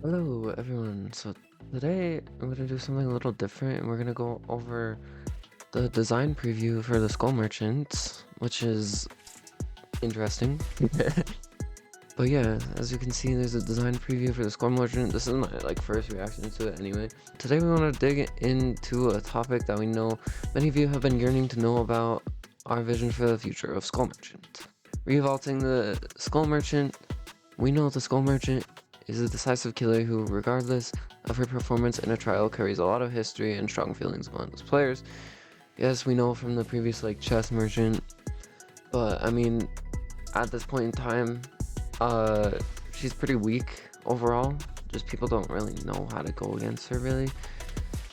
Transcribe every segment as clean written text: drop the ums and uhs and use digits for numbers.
Hello everyone. So today I'm gonna do something a little different and we're gonna go over the design preview for the Skull Merchant, which is interesting. But yeah, as you can see, there's a design preview for the Skull Merchant. This is my first reaction to it anyway. Today we want to dig into a topic that we know many of you have been yearning to know about: our vision for the future of Skull Merchant. Revaulting the Skull Merchant. We know the Skull Merchant is a decisive killer who, regardless of her performance in a trial, carries a lot of history and strong feelings among those players. Yes, we know from the previous chess merchant, but I mean, at this point in time, she's pretty weak overall. Just people don't really know how to go against her really.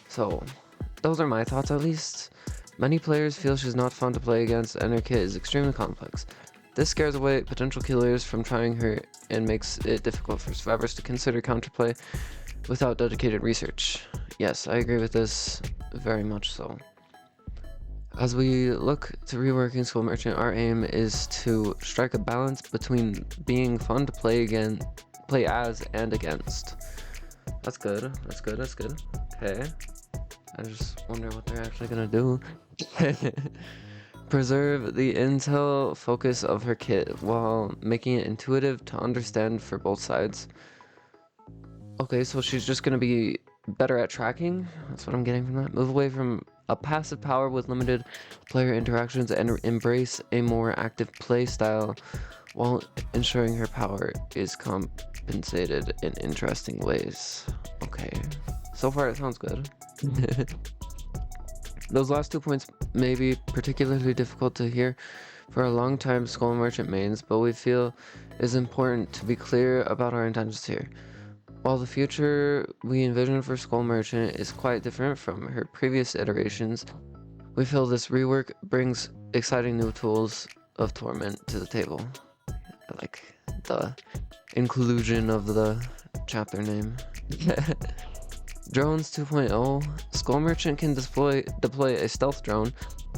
So those are my thoughts at least. Many players feel she's not fun to play against and her kit is extremely complex. This scares away potential killers from trying her and makes it difficult for survivors to consider counterplay without dedicated research. Yes, I agree with this very much so. As we look to reworking Skull Merchant, our aim is to strike a balance between being fun to play as and against. That's good. That's good. That's good. Okay. I just wonder what they're actually gonna do. Preserve the intel focus of her kit while making it intuitive to understand for both sides. Okay, so she's just gonna be better at tracking. That's what I'm getting from that. Move away from a passive power with limited player interactions and embrace a more active play style while ensuring her power is compensated in interesting ways. Okay, so far it sounds good. Those last 2 points may be particularly difficult to hear for a long-time Skull Merchant mains, but we feel it is important to be clear about our intentions here. While the future we envision for Skull Merchant is quite different from her previous iterations, we feel this rework brings exciting new tools of Torment to the table. I like the inclusion of the chapter name. Drones 2.0. Skull Merchant can deploy a stealth drone.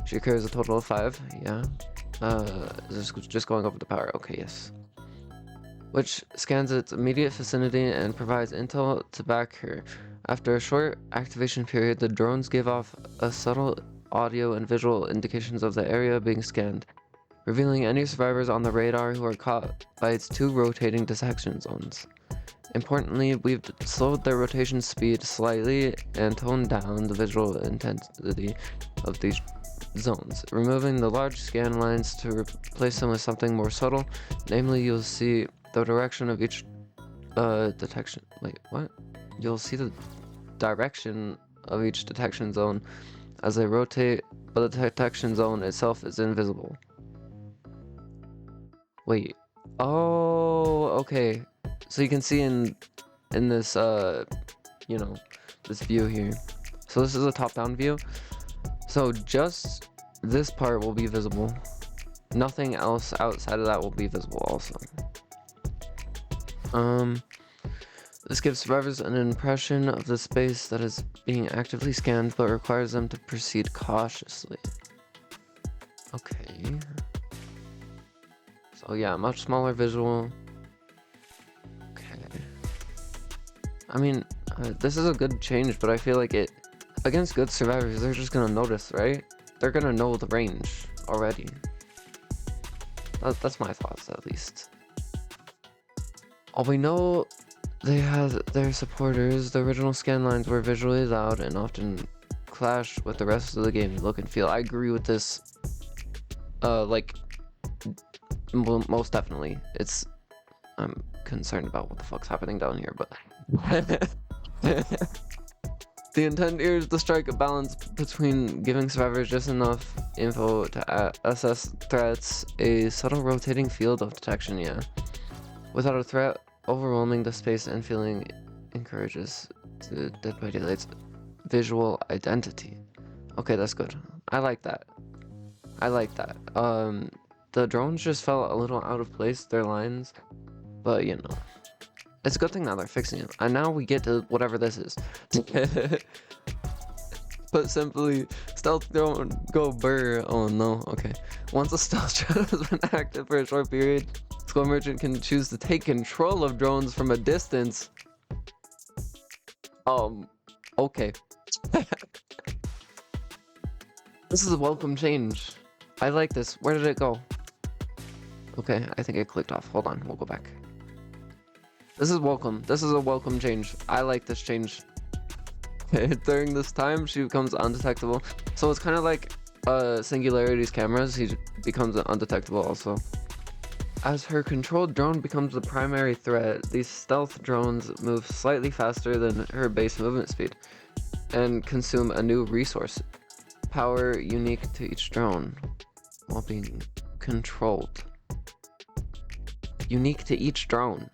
She carries a total of 5, yeah. Just going over the power, okay, yes. Which scans its immediate vicinity and provides intel to back her. After a short activation period, the drones give off a subtle audio and visual indications of the area being scanned, revealing any survivors on the radar who are caught by its 2 rotating detection zones. Importantly, we've slowed their rotation speed slightly and toned down the visual intensity of these zones, removing the large scan lines to replace them with something more subtle. Namely, you'll see the direction of each detection. Wait, what? You'll see the direction of each detection zone as they rotate, but the detection zone itself is invisible. Wait. Oh, okay. So you can see in this you know, this view here. So this is a top-down view. So just this part will be visible. Nothing else outside of that will be visible also. This gives survivors an impression of the space that is being actively scanned, but requires them to proceed cautiously. Okay. So yeah, much smaller visual. I mean, this is a good change, but I feel like against good survivors, they're just gonna notice, right? They're gonna know the range already. That's my thoughts, at least. We know they had their supporters. The original scan lines were visually loud and often clash with the rest of the game look and feel. I agree with this. Most definitely. I'm concerned about what the fuck's happening down here, but the intent here is to strike a balance between giving survivors just enough info to assess threats, a subtle rotating field of detection, yeah, without a threat overwhelming the space, and feeling encourages the Dead by Daylight's visual identity. Okay, that's good. I like that. I like that. The drones just felt a little out of place, their lines, but you know, it's a good thing that they're fixing it. And now we get to whatever this is. Put simply, stealth drone go burr. Oh no, okay. Once a stealth drone has been active for a short period, Skull Merchant can choose to take control of drones from a distance. Okay. This is a welcome change. I like this. Where did it go? Okay, I think it clicked off. Hold on, we'll go back. This is welcome. This is a welcome change. I like this change. During this time, she becomes undetectable. So it's kind of like Singularity's cameras. He becomes undetectable also. As her controlled drone becomes the primary threat, these stealth drones move slightly faster than her base movement speed and consume a new resource, power unique to each drone, while being controlled. Unique to each drone.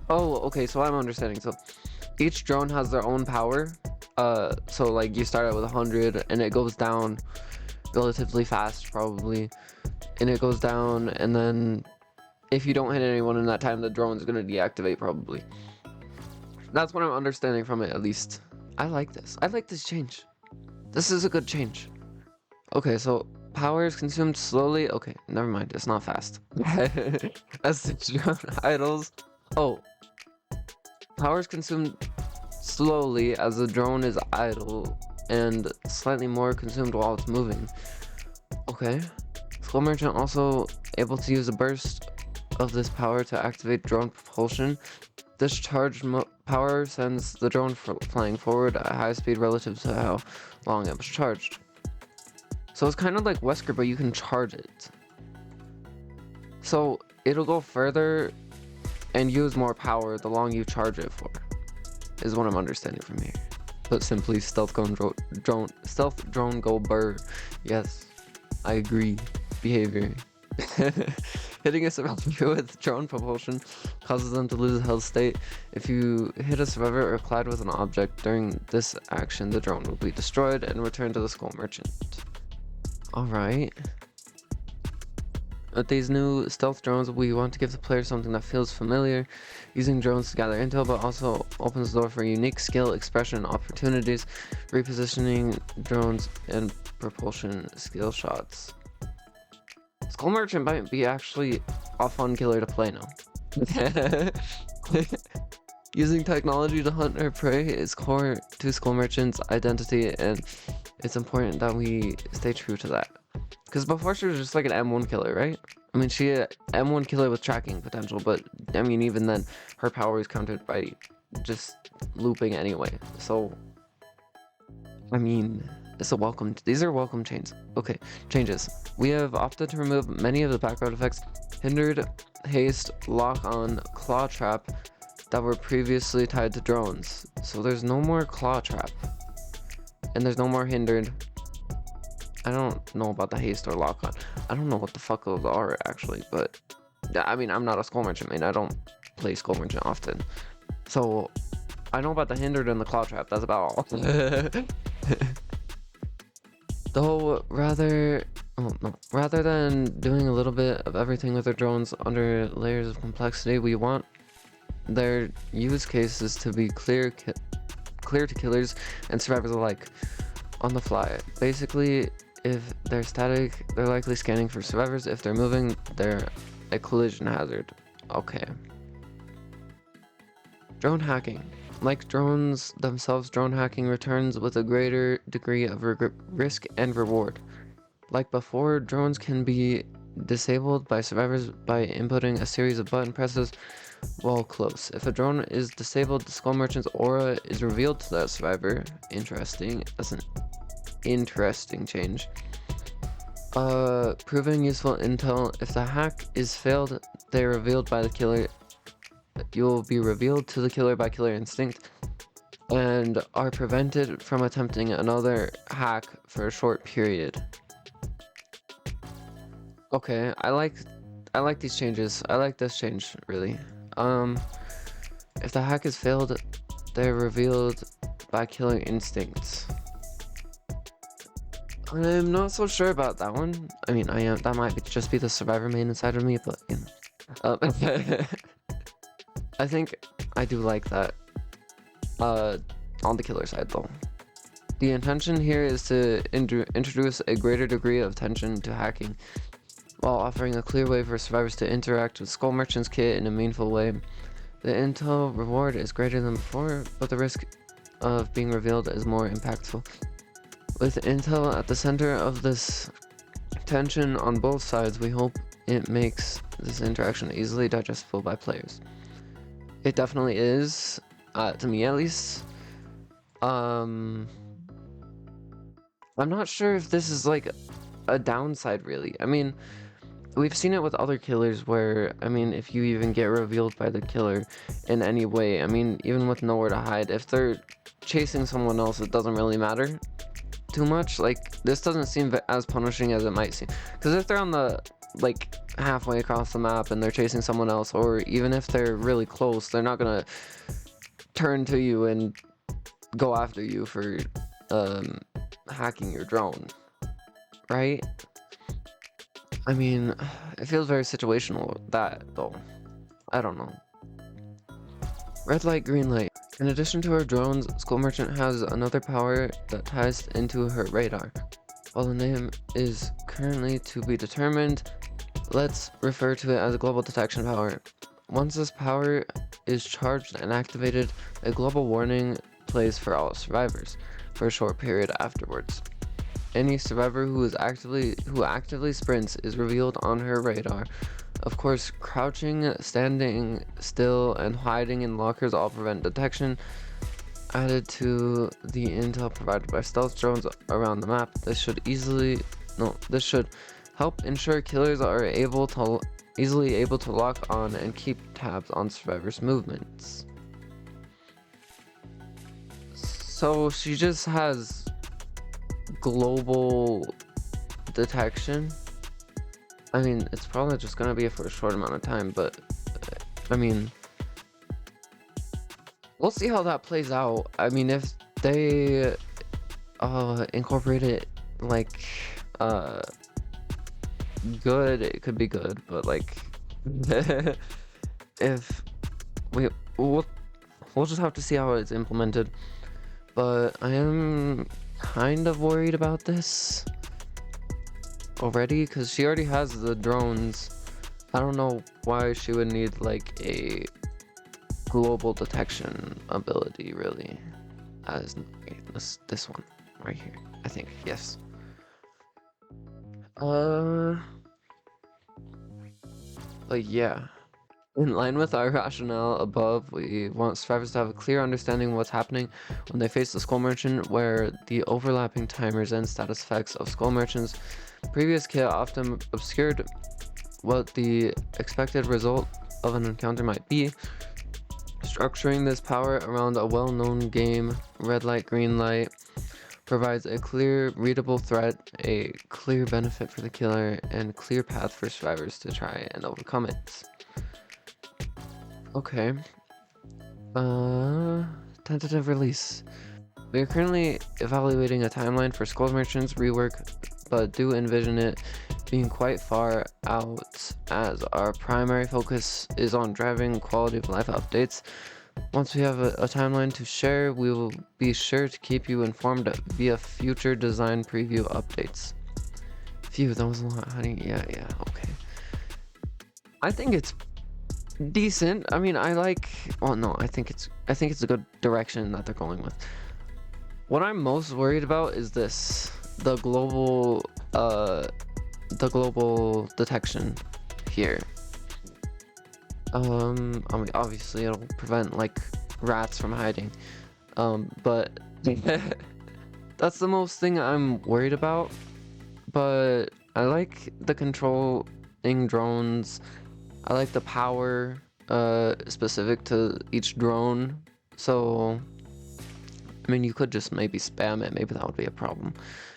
Oh, okay, so I'm understanding. So each drone has their own power. So like you start out with 100 and it goes down relatively fast probably, and it goes down, and then if you don't hit anyone in that time, the drone's gonna deactivate probably. That's what I'm understanding from it, at least. I like this. I like this change. This is a good change. Okay, so power is consumed slowly. Okay, never mind. It's not fast. As the drone idles. Oh, power is consumed slowly as the drone is idle, and slightly more consumed while it's moving. Okay. Skull Merchant also able to use a burst of this power to activate drone propulsion. This charged power sends the drone flying forward at high speed relative to how long it was charged. So it's kind of like Wesker, but you can charge it. So it'll go further and use more power the longer you charge it for, is what I'm understanding from here. Put simply, stealth drone go burr. Yes, I agree. Behavior. Hitting a survivor with drone propulsion causes them to lose a health state. If you hit a survivor or collide with an object during this action, the drone will be destroyed and returned to the Skull Merchant. Alright. With these new stealth drones, we want to give the player something that feels familiar. Using drones to gather intel, but also opens the door for unique skill, expression, opportunities, repositioning drones, and propulsion skill shots. Skull Merchant might be actually a fun killer to play now. Using technology to hunt or prey is core to Skull Merchant's identity, and it's important that we stay true to that. Because before she was just like an M1 killer, right? I mean, she had M1 killer with tracking potential, but I mean, even then, her power is countered by just looping anyway. So, I mean, it's a welcome. These are welcome changes. Okay, changes. We have opted to remove many of the background effects, hindered, haste, lock on, claw trap that were previously tied to drones. So there's no more claw trap, and there's no more hindered. I don't know about the haste or lock on. I don't know what the fuck those are actually, but I mean, I'm not a Skull Merchant main. I don't play Skull Merchant often, so I know about the hindered and the claw trap. That's about all. Though rather than doing a little bit of everything with our drones under layers of complexity, we want their use cases to be clear to killers and survivors alike on the fly. Basically, if they're static, they're likely scanning for survivors. If they're moving, they're a collision hazard. Okay. Drone hacking. Like drones themselves, drone hacking returns with a greater degree of risk and reward. Like before, drones can be disabled by survivors by inputting a series of button presses while close. If a drone is disabled, the Skull Merchant's aura is revealed to that survivor. Interesting. That's an interesting change. Proving useful intel. If the hack is failed, they're revealed by the killer. You will be revealed to the killer by killer instinct and are prevented from attempting another hack for a short period. Okay, I like these changes. I like this change really. If the hack is failed, they're revealed by killer instincts. I'm not so sure about that one. I mean, I am. That might just be the survivor main inside of me, but you know. I think I do like that. On the killer side though. The intention here is to introduce a greater degree of tension to hacking, while offering a clear way for survivors to interact with Skull Merchant's kit in a meaningful way. The intel reward is greater than before, but the risk of being revealed is more impactful. With intel at the center of this tension on both sides, we hope it makes this interaction easily digestible by players. It definitely is, to me at least. I'm not sure if this is like a downside really. I mean, we've seen it with other killers where, I mean, if you even get revealed by the killer in any way, I mean, even with nowhere to hide, if they're chasing someone else, it doesn't really matter too much. Like, this doesn't seem as punishing as it might seem. Because if they're on the, like, halfway across the map and they're chasing someone else, or even if they're really close, they're not gonna turn to you and go after you for hacking your drone, right? I mean, it feels very situational, that though. I don't know. Red light, green light. In addition to her drones, Skull Merchant has another power that ties into her radar. While the name is currently to be determined, let's refer to it as a global detection power. Once this power is charged and activated, a global warning plays for all survivors for a short period afterwards. Any survivor who actively sprints is revealed on her radar. Of course, crouching, standing still, and hiding in lockers all prevent detection. Added to the intel provided by stealth drones around the map, this should help ensure killers are easily able to lock on and keep tabs on survivors' movements. So she just has global detection. I mean, it's probably just gonna be for a short amount of time, but I mean, we'll see how that plays out. I mean, if they incorporate it like good, it could be good, but like if we'll just have to see how it's implemented. But I am kind of worried about this already because she already has the drones. I don't know why she would need like a global detection ability really. As this one right here, I think. Yes. But yeah. In line with our rationale above, we want survivors to have a clear understanding of what's happening when they face the Skull Merchant, where the overlapping timers and status effects of Skull Merchant's previous kit often obscured what the expected result of an encounter might be. Structuring this power around a well-known game, red light, green light, provides a clear, readable threat, a clear benefit for the killer, and a clear path for survivors to try and overcome it. Okay. Tentative release. We are currently evaluating a timeline for Skull Merchant's rework, but do envision it being quite far out as our primary focus is on driving quality of life updates. Once we have a timeline to share, we will be sure to keep you informed via future design preview updates. Phew, that was a lot, honey. Yeah, okay. I think it's decent. I mean, I think it's a good direction that they're going with. What I'm most worried about is this, the global detection here. I mean, obviously it'll prevent like rats from hiding, but that's the most thing I'm worried about. But I like the controlling drones. I like the power specific to each drone. So I mean, you could just maybe spam it. Maybe that would be a problem.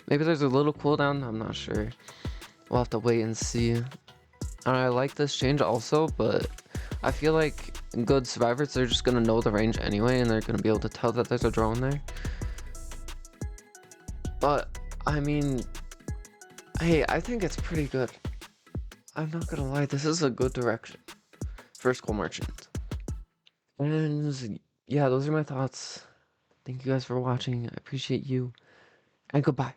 Maybe there's a little cooldown. I'm not sure. We'll have to wait and see. And I like this change also, but I feel like good survivors, they're just gonna know the range anyway, and they're gonna be able to tell that there's a drone there. But I mean, hey, I think it's pretty good. I'm not gonna lie, this is a good direction for Skull Merchant. And yeah, those are my thoughts. Thank you guys for watching. I appreciate you, and goodbye.